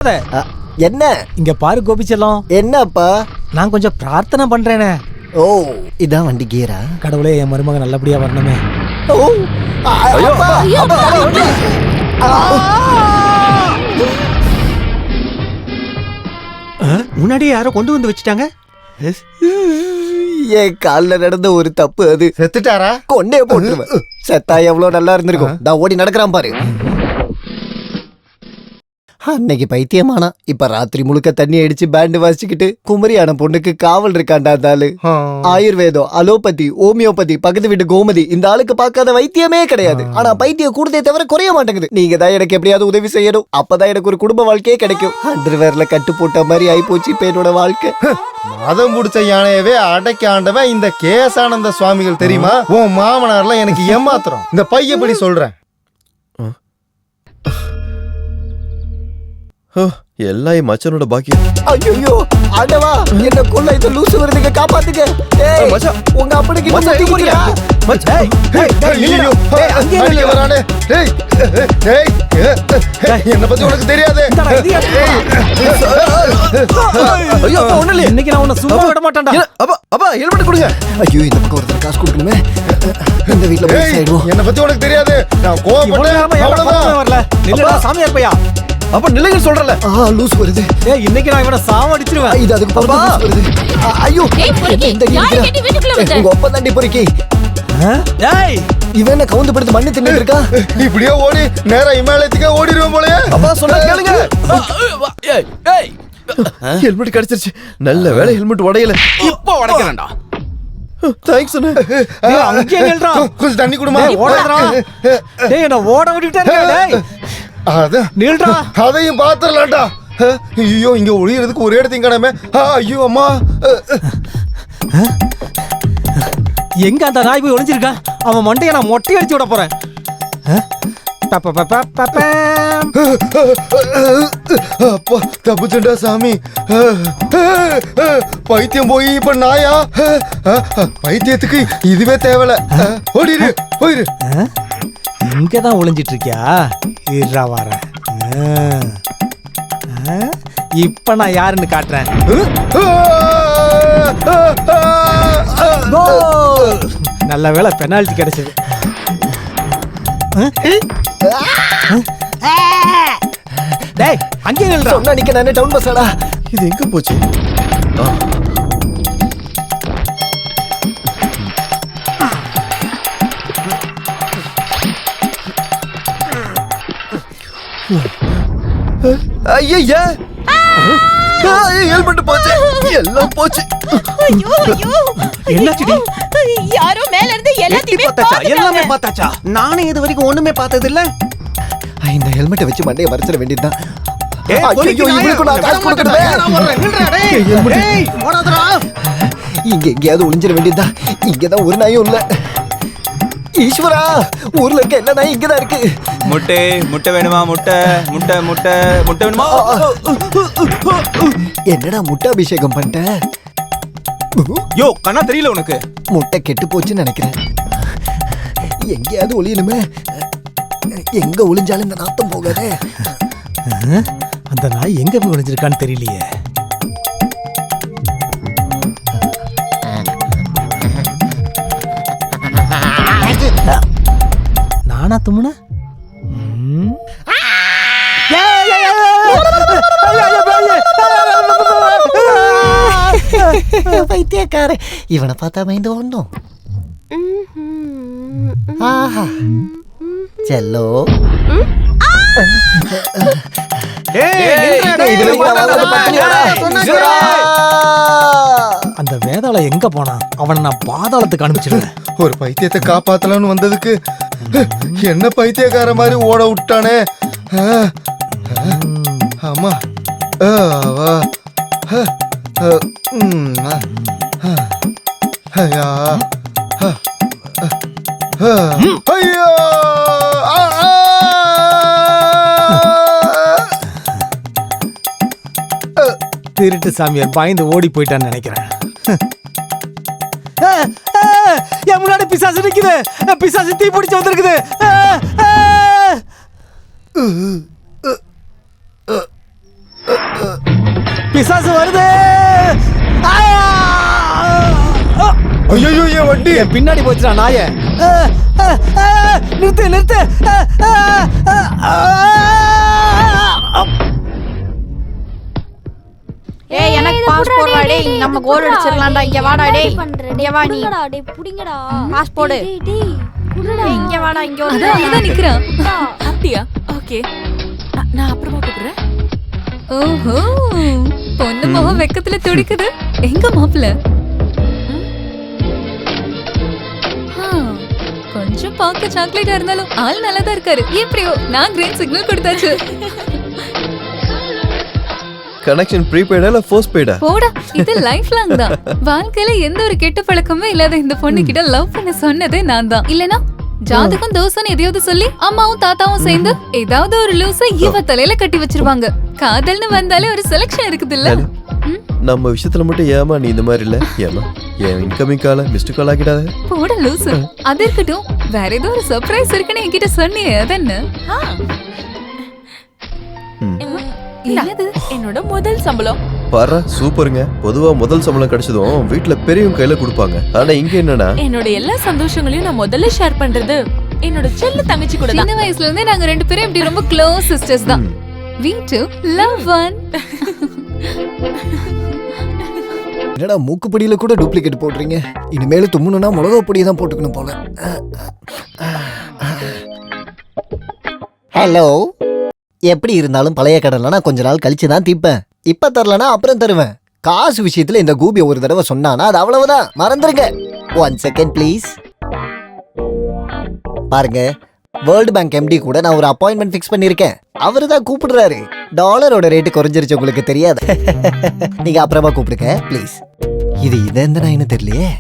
என்ன இங்க பாரு கோபிச்செல்லம். என்னப்பா? நான் கொஞ்சம் பிரார்த்தனை பண்றேனே. ஓ, இதான் வண்டி கியரா? கடவுளே, என் மருமக நல்லபடியா வரணுமே. ஓ, முன்னாடி யாரோ கொண்டு வந்து வச்சுட்டாங்க. என் கால்ல நடந்த ஒரு தப்பு அது. செத்துட்டாரா? கொண்டே போட்டுருவேன். செத்தா எவ்வளவு நல்லா இருந்திருக்கும். நான் ஓடி நடக்கிறான் பாரு. அன்னைக்கு பைத்தியமானா, இப்ப ராத்திரி முழுக்க தண்ணி அடிச்சு பேண்ட் வாசிச்சுக்கிட்டு குமரியான பொண்ணுக்கு காவல் இருக்காண்டா அந்த ஆளு. ஆயுர்வேதம், அலோபதி, ஹோமியோபதி, பக்கத்து வீட்டு கோமதி, இந்த ஆளுக்கு பார்க்காத வைத்தியமே கிடையாது. ஆனா பைத்தியம் கூடுதே தவிர குறைய மாட்டேங்குது. நீங்க தான் எனக்கு எப்படியாவது உதவி செய்யணும். அப்பதான் எனக்கு ஒரு குடும்ப வாழ்க்கையே கிடைக்கும். அண்டர்வேர்ல கட்டு போட்ட மாதிரி ஆயி போச்சு இப்ப என்னோட வாழ்க்கை. மதம் முடிச்ச யானையவே அடக்கி ஆண்டவன் இந்த கேசானந்த சுவாமிகள் தெரியுமா? உன் மாமனார்லாம் எனக்கு ஏமாத்துறோம். இந்த பையப்படி சொல்றேன். எல்லாம் என் மச்சனோட பாக்கியம். ஐயோ ஆண்டவா, என்ன கொல்ல இந்த லூசு வருதுங்க, காப்பாத்துங்க. ஏய் மச்சான், உங்க அப்பனுக்கு முட்டி போறியா? மச்சான், ஐயோ அங்கே வரானே. டேய் டேய், என்ன பத்தி உனக்கு தெரியாது. ஐயோ ஒண்ணு இல்ல, இன்னைக்கு நான் உன்னை சும்மா விட மாட்டேன்டா. அப்பா ஹெல்மெட் கொடுங்க. ஐயோ, இந்த பக்கம் ஒருத்தர் காசு கொடுக்கணுமே. இந்த வீட்ல போய் சைடுவோம். என்ன பத்தி உனக்கு தெரியாது. நான் கோவப்பட்டேன், அவ்வளவுதான். வரல நில்லடா சாமியார் பையா. அப்ப நிலைங்க சொல்றல. லூஸ் வருது. ஏய், இன்னைக்கு நான் இவனை சாவடிச்சிருவேன். இது அதுக்கு பாப்பா வருது. ஐயோ, உங்க ஒப்ப தாண்டி பொறுக்கி. ஏய், இவன் என்ன கவுந்து படுத்து மண்ணு தின்னுட்டு இருக்கா? இப்படியே ஓடி நேரா இமாலயத்துக்கு ஓடிடுவேன் போலயே. அப்பா சொன்னா கேளுங்க. ஏய் ஏய், ஹெல்மெட் கிடைச்சிருச்சு. நல்ல வேளை ஹெல்மெட் உடையல. இப்போ உடைக்கறேன்டா. தேங்க்ஸ் அண்ணா. டேய், அங்கே நில்றா. கொஞ்சம் தண்ணி குடுமா. ஓடுறா. டேய், என்ன ஓட விட்டுட்டே டேய். நில்றா. அதையும் பாத்துறலாம்டா. ஐயோ, இங்க ஒளியறதுக்கு ஒரே இடத்தையும் காணாம. ஐயோ அம்மா. எங்க அந்த நாய் போய் ஒளிஞ்சிருக்கா? அவன் மண்டைய நான் மொட்டை அடிச்சு விட போறேன். அப்பா தப்புச்சண்டா சாமி. பைத்தியம் போய் இப்ப நாயா? பைத்தியத்துக்கு இதுவே தேவல. ஓடிரு போயிரு. இங்கதான் ஒளிஞ்சிட்டு இருக்கியா? இருடா வரேன். இப்ப நான் யாருன்னு காட்டுறேன். நல்ல வேளை பெனால்டி கிடைச்சது. டேய், அங்கே நில்றா. சொன்னா நிக்க நானே டவுன் பஸ்ஸாடா. இது எங்க போச்சு? ஐயா, ஹெல்மெட் போச்சு. எல்லாம் போச்சு. ஐயோ ஐயோ, என்னாச்சுடி? யாரோ மேல இருந்து எல்லாத்தையுமே பார்த்தாச்சா? எல்லாமே பார்த்தாச்சா? நானே இது வரைக்கும் ஒண்ணுமே பார்த்தது இல்ல. இந்த ஹெல்மெட்டை வச்சு மண்டைய மறைச்சிட வேண்டியதுதான். இங்க எங்கேயாவது ஒளிஞ்சிட வேண்டியதுதான். இங்கதான் ஒரு நாயும் இல்ல. ஈஸ்வரா, ஊர்ல இருக்க எல்லா நாயும் இங்கதான் இருக்கு. முட்டை முட்டை வேணுமா? முட்டை முட்டை முட்டை முட்டை வேணுமா? என்னடா முட்டை அபிஷேகம் பண்ணிட்ட? யோ, கண்ணா தெரியல உனக்கு? முட்டை கெட்டு போச்சுன்னு நினைக்கிறேன். எங்கேயாவது ஒளியணுமே. எங்க ஒளிஞ்சாலும் இந்த நாத்தம் போகாதே. அந்த நாய் எங்க போய் ஒளிஞ்சிருக்கான்னு தெரியலையே. நானா தும்முன? பைத்தியக்கார, இவனை பார்த்தா மைந்து ஒண்ணும். ஆஹா செல்லோ. அந்த வேதாளம் எங்க போனா? அவனை நான் பாதாளத்துக்கு அனுப்பிச்சிடுறேன். ஒரு பைத்தியத்தை காப்பாத்தலாம்னு வந்ததுக்கு என்ன பைத்தியக்கார மாதிரி ஓட விட்டானே. ஆமா. ஐயோ, திருட்டு சாமியார் பயந்து ஓடி போயிட்டான்னு நினைக்கிறேன். என் முன்னாடி பிசாசு நிக்குது. பிசாசு தீ பிடிச்சு வந்திருக்குது. பிசாசு வருது. ஐயோ என் வண்டி என் பின்னாடி போச்சுடா நாயே. நிறுத்து நிறுத்து. ஏய் எனக்கு பாஸ்போர்ட் வாடே, நம்ம கோல் அடிச்சிரலாம்டா. இங்க வாடா டேய். இங்க வா நீ. டேய் புடிங்கடா. பாஸ்போர்ட். டேய் குடுடா. இங்க வாடா, இங்க ஒரு அதான் நிக்கிறேன். அப்படியா? ஓகே, நான் அப்புறமா கூப்பிடுறேன். ஓஹோ, பொண்ணு முகம் வெக்கத்துல துடிக்குது. எங்க மாப்பிள்ள? கொஞ்சம் பார்க்க சாக்லேட்டா இருந்தாலும் ஆள் நல்லா தான் இருக்காரு. எப்படியோ நான் கிரீன் சிக்னல் கொடுத்தாச்சு. கனெக்ஷன் ப்ரீபெய்டா இல்ல போஸ்ட் பெய்டா? போடா, இது லைஃப் லாங் தான். வாழ்க்கையில எந்த ஒரு கெட்ட பழக்கமே இல்லாத இந்த பொண்ணு கிட்ட லவ் பண்ண சொன்னதே நான் தான். இல்லனா ஜாதகம் தோசைன்னு எதையாவது சொல்லி அம்மாவும் தாத்தாவும் சேர்ந்து ஏதாவது ஒரு லூச இவ தலையில கட்டி வச்சிருவாங்க. காதல்னு வந்தாலே ஒரு செலக்ஷன் இருக்குது இல்ல? நம்ம விஷயத்துல மட்டும் ஏமா நீ இந்த மாதிரி இல்ல? ஏமா என் இன்கமிங் கால மிஸ்டு கால் ஆகிடாத. போட லூசு. அது இருக்கட்டும், வேற ஏதோ ஒரு சர்ப்ரைஸ் இருக்குன்னு என்கிட்ட சொன்னியே, அது என்ன? என்னது? என்னோட முதல் சம்பளம். பாரு சூப்பருங்க. பொதுவா முதல் சம்பளம் கிடைச்சதும் வீட்டுல பெரியவங்க கையில கொடுப்பாங்க. ஆனா இங்க என்னன்னா, என்னோட எல்லா சந்தோஷங்களையும் நான் முதல்ல ஷேர் பண்றது என்னோட செல்ல தங்கச்சி கூட தான். சின்ன வயசுல இருந்தே நாங்க ரெண்டு பேரும் இப்படி ரொம்ப க்ளோஸ் சிஸ்டர்ஸ் தான். We two love one. என்னடா மூக்குப்படியில கூட டூப்ளிகேட் போடுறீங்க? இனிமேல தும்முனா மிளகா பொடியை தான் போட்டுக்கணும் போல. ஹலோ, எப்படி இருந்தாலும் பழைய கடன்ல நான் கொஞ்ச நாள் கழிச்சு தான் தீப்பேன். இப்ப தரலனா அப்புறம் தருவேன். காசு விஷயத்துல இந்த கூபி ஒரு தடவை சொன்னானா அது அவ்வளவுதான், மறந்துருங்க. 1 செகண்ட் ப்ளீஸ். பாருங்க, வேர்ல்டு பேங்க் எம்டி கூட நான் ஒரு அப்பாயின்மெண்ட் ஃபிக்ஸ் பண்ணிருக்கேன். அவரு தான் கூப்பிடுறாரு. டாலரோட ரேட்டு குறைஞ்சிருச்சு, உங்களுக்கு தெரியாது. நீங்க அப்புறமா கூப்பிடுங்க ப்ளீஸ். இது எந்த நாயின்னு தெரியலையே.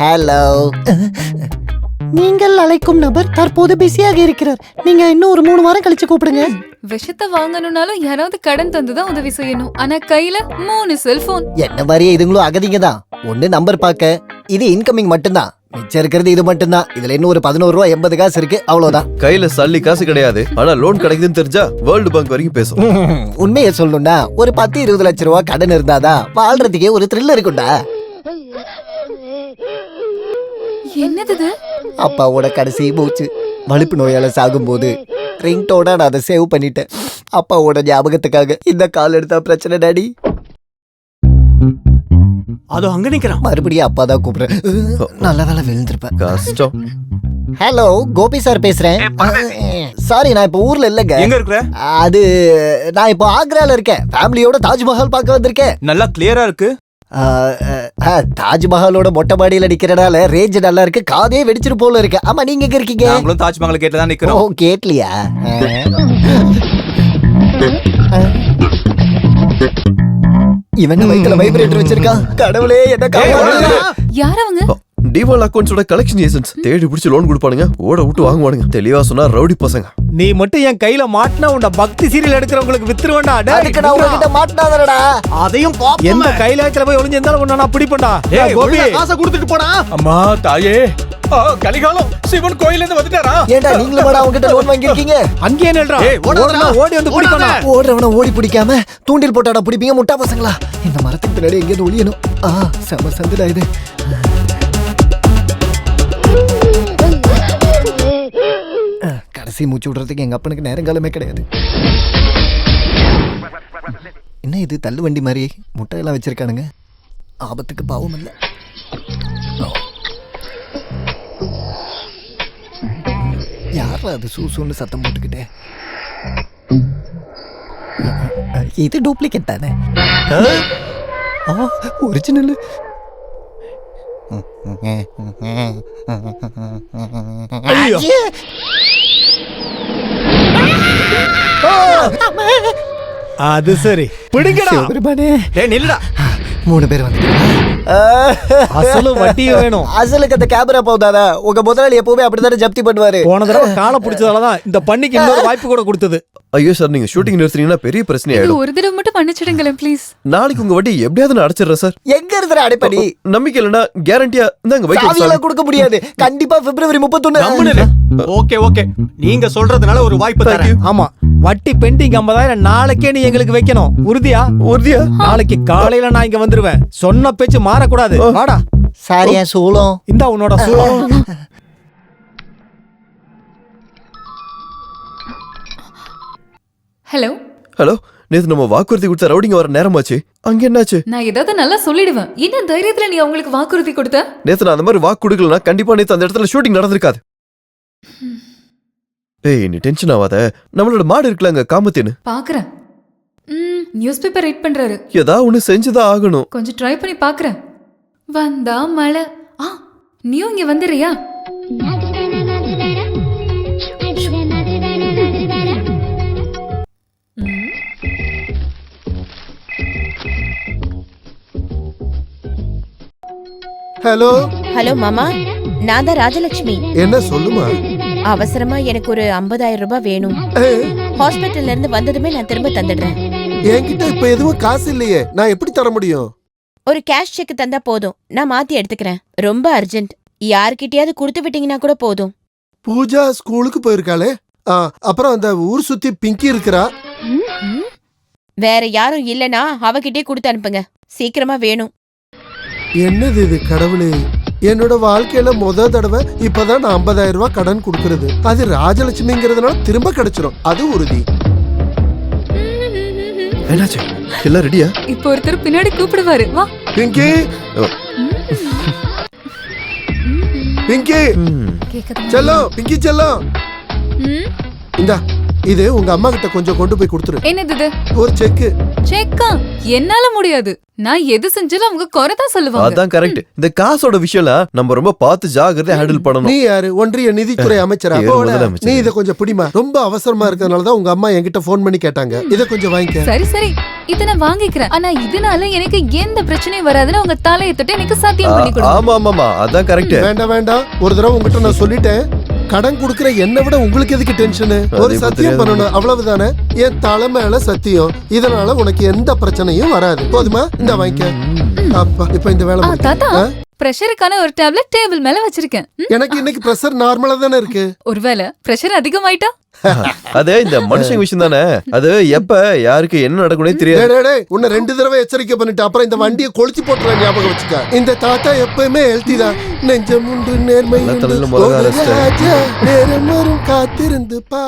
ஹலோ, நீங்கள் அழைக்கும் நபர் தற்போது பிஸியாக இருக்கிறார். நீங்க இன்னும் ஒரு 3 வாரம் கழிச்சு கூப்பிடுங்க. விஷத்தை வாங்கணும்னாலும் யாராவது கடன் தந்துதான் உதவி செய்யணும். ஆனா கையில 3 செல்போன். என்ன மாதிரியே இதுங்களும் அகதிங்க தான். ஒண்ணு நம்பர் பார்க்க, இது இன்கமிங் மட்டும்தான். மிச்சம் இருக்கிறது இது மட்டும்தான். இதுல இன்னும் ஒரு 11 ரூபா 80 காசு இருக்கு, அவ்வளவுதான். கையில சல்லி காசு கிடையாது, ஆனா லோன் கிடைக்குதுன்னு தெரிஞ்சா வேர்ல்டு பேங்க் வரைக்கும் பேசும். உண்மையை சொல்லணும்னா ஒரு 10-20 லட்சம் ரூபாய் கடன் இருந்தாதான் வாழ்றதுக்கே ஒரு த்ரில் இருக்கும்டா. என்னது? அப்பாவோட கடைசி மூச்சு வலிப்பு நோயால சாகும்போது ரிங்டோட நான் அதை சேவ் பண்ணிட்டேன். அப்பாவோட ஞாபகத்துக்காக. இந்த கால் எடுத்தா பிரச்சனை டாடி. அதோ அங்க நிக்கிறான். மறுபடியும் அப்பா தான் கூப்பிடுறேன். நல்ல வேலை விழுந்திருப்பேன். கஷ்டம். ஹலோ, கோபி சார் பேசுறேன். சாரி, நான் இப்ப ஊர்ல இல்லங்க. எங்க இருக்கிற? அது நான் இப்போ ஆக்ரால இருக்கேன். ஃபேமிலியோட தாஜ்மஹால் பார்க்க வந்திருக்கேன். நல்லா கிளியரா இருக்கு. தாஜ்மஹாலோட மொட்டை மாடியில நிக்கிறனால ரேஞ்ச் நல்லா இருக்கு. காதே வெடிச்சிரு போல இருக்கு. ஆமா, நீங்க எங்க இருக்கீங்க? நாங்களும் தாஜ்மஹால் கேட்ல தான் ஓ, நிக்கிறோம். கேட்லியா? இவன் வயித்துல வைப்ரேட்டர் வச்சிருக்கான். கடவுளே, என்ன காப்பாத்து. யார் அவங்க? டிவால் அக்கவுண்ட்ஸோட கலெக்ஷன் ஏஜென்ட்ஸ் தேடி பிடிச்சி லோன் கொடுப்பானுங்க. ஓட விட்டு வாங்குவானுங்க. தெளிவா சொன்னா ரவுடி பசங்க. நீ மட்டும் என் கையில மாட்டினா உண்ட பக்தி சீரியல் எடுக்கிறவங்களுக்கு வித்துருவேண்டா. அதுக்கு நான் உங்ககிட்ட மாட்டினாதடா. அதையும் எந்த கையில போய் ஒளிஞ்சிருந்தாலும் உன்னை நான் பிடிப்பேன்டா. கோபி, காசை கொடுத்துட்டு போனா. அம்மா தாயே, கலிகாலம் சிவன் கோயில இருந்து வந்துட்டாரா? ஏண்டா நீங்களும் வாடா உங்ககிட்ட லோன் வாங்கிருக்கீங்க? அங்கேயே நில்றா. ஓடி வந்து பிடிக்கணும். ஓடுறவன ஓடி பிடிக்காம தூண்டில் போட்டாடா பிடிப்பீங்க முட்டா பசங்களா. இந்த மரத்துக்கு பின்னாடி எங்கேயும் ஒளியணும். செம சந்துடா இது. கடைசி மூச்சு விடுறதுக்கு எங்க அப்பனுக்கு நேரங்காலமே கிடையாது. என்ன இது தள்ளு வண்டி மாதிரி முட்டையெல்லாம் வச்சிருக்கானுங்க. ஆபத்துக்கு பாவம் இல்ல. யாரா அது சூசூன்னு சத்தம் போட்டுக்கிட்டே? இது டூப்ளிகேட் தானே? ஒரிஜினல். அது சரி, பிடிங்கடா. டேய் நில்லுடா. 3 பேர் வந்து அசலும் வட்டியும் வேணும். அசலுக்கு அந்த கேமரா போதாதா? உங்க முதலாளி எப்பவுமே அப்படித்தானே ஜப்தி பண்ணுவாரு. போன தடவை காலை பிடிச்சதாலதான் இந்த பண்ணிக்கு இன்னொரு வாய்ப்பு கூட கொடுத்தது. ஐயோ சார் நீங்க ஷூட்டிங் நிறுத்துறீங்கன்னா பெரிய பிரச்சனை இது ஆயிடும். ஒரு தடவை மட்டும் மன்னிச்சிடுங்களேன் ப்ளீஸ். நாளைக்கு உங்க வட்டி எப்படியாவது நான் அடைச்சிடுறேன் சார். எங்க இருக்கிற அடைப்படி நம்பிக்கை இல்லைன்னா கேரண்டியா இந்தாங்க வைக்கிறேன் சாவியெல்லாம் சார். கொடுக்க முடியாது. கண்டிப்பா பிப்ரவரி 31. ஓகே நீங்க சொல்றதுனால ஒரு வாய்ப்பு Thank தரேன். you. ஆமா, வட்டி பெண்டிங் 50,000 நாளைக்கே நீ எங்களுக்கு வைக்கணும். உறுதியா? உறுதியா? நாளைக்கு காலையில நான் இங்க வந்துருவேன். சொன்ன பேச்சு மாறக்கூடாது. வாடா. சார் என் சூலம். இந்தா உன்னோட சூழல். ஹலோ. ஹலோ, நேத்து நம்ம வாக்குறுதி கொடுத்த ரவுடிங்க வர நேரமாச்சு. அங்க என்னாச்சு? நான் ஏதாவது நல்லா சொல்லிடுவேன். என்ன தைரியத்துல நீ அவங்களுக்கு வாக்குறுதி கொடுத்த? நேத்து நான் அந்த மாதிரி வாக்கு கொடுக்கலனா கண்டிப்பா நேத்து அந்த இடத்துல ஷூட்டிங் நடந்திருக்காது. ஏய் நீ டென்ஷன் ஆகாத. நம்மளோட மாடு இருக்குலங்க காமத்தேனு. பாக்குறேன். நியூஸ் பேப்பர் ரீட் பண்றாரு. ஏதாவது ஒண்ணு செஞ்சுதான் ஆகணும். கொஞ்சம் ட்ரை பண்ணி பாக்குறேன். வந்தா மழை. நீ இங்க வந்துறியா? ஹலோ ஹலோ மாமா, நான் தான் ராஜலட்சுமி. என்ன சொல்லுமா? அவசரமா எனக்கு ஒரு 50,000 ரூபாய் வேணும். ஹாஸ்பிட்டல்ல இருந்து வந்ததுமே நான் திரும்ப தந்துடுறேன். என்கிட்ட இப்ப எதுவும் காசு இல்லையே, நான் எப்படி தர முடியும்? ஒரு கேஷ் செக் தந்தா போதும், நான் மாத்தி எடுத்துக்கிறேன். ரொம்ப அர்ஜென்ட். யார்கிட்டயாவது கொடுத்து விட்டீங்கன்னா கூட போதும். பூஜா ஸ்கூலுக்கு போயிருக்காளே. அப்புறம் அந்த ஊர் சுத்தி பிங்கி இருக்கிறா. வேற யாரும் இல்லனா அவகிட்டே கொடுத்து அனுப்புங்க. சீக்கிரமா வேணும். என்னது இது கடவுளே? என்னோட வாழ்க்கையில முத தடவை இப்பதான் நான் 50,000 ரூபாய் கடன் கொடுக்கறது. அது ராஜலட்சுமிங்கிறதுனால திரும்ப கிடைச்சிரும், அது உறுதி. என்னாச்சு? எல்லாம் ரெடியா? இப்போ ஒருத்தர் பின்னாடி கூப்பிடுவாரு. வா. பிங்கி, பிங்கி செல்லம், பிங்கி செல்லம், இந்தா இது உங்க அம்மா கிட்ட கொஞ்சம் கொண்டு போய் கொடுத்துரு. என்னது இது? ஒரு செக். செக்கா? என்னால முடியாது. நான் எது செஞ்சாலும் அவங்க குறைதான் சொல்லுவாங்க. அதான் கரெக்ட். இந்த காசோட விஷயம்லாம் நம்ம ரொம்ப பார்த்து ஜாகிரதையா ஹேண்டில் பண்ணணும். நீ யாரு? ஒன்றிய நிதித்துறை அமைச்சரா? நீ இத கொஞ்சம் பிடிமா. ரொம்ப அவசரமா இருக்கிறதுனாலதான் உங்க அம்மா என்கிட்ட போன் பண்ணி கேட்டாங்க. இத கொஞ்சம் வாங்கிக்க. சரி இத நான் வாங்கிக்கிறேன். ஆனா இதனால எனக்கு எந்த பிரச்சனையும் வராதுன்னு உங்க தலையை தொட்டு எனக்கு சத்தியம் பண்ணி கொடுங்க. ஆமா அதான் கரெக்ட். வேண்டாம், ஒரு தடவை உங்ககிட்ட நான் சொல்லிட்டேன். கடன் குடுக்கற என்ன விட உங்களுக்கு எதுக்கு டென்ஷன்? ஒரு சத்தியம் பண்ணணும், அவ்வளவுதானே. என் தலை மேல சத்தியம். இதனால உனக்கு எந்த பிரச்சனையும் வராது. போதுமா? இந்த வாங்கிக்க. அப்பா இப்ப இந்த வேலை தாத்தா, பிரஷருக்கான ஒரு டேப்லெட் டேபிள் மேல வச்சிருக்கேன். எனக்கு இன்னைக்கு பிரஷர் நார்மலா தானே இருக்கு. ஒருவேளை பிரஷர் அதிகமாயிட்டா? அது இந்த மனுஷங்க விஷயம் தானே. அது எப்ப யாருக்கு என்ன நடக்கும்னே தெரியாது. உன்னை 2 தடவை எச்சரிக்கை பண்ணிட்டு அப்புறம் இந்த வண்டியை கொளுத்தி போட்டுற ஞாபகம் வச்சுக்க. இந்த தாத்தா எப்பயுமே ஹெல்த்தி தான். நெஞ்சமுண்டு நேர்மை, நேரம் வரும் காத்திருந்து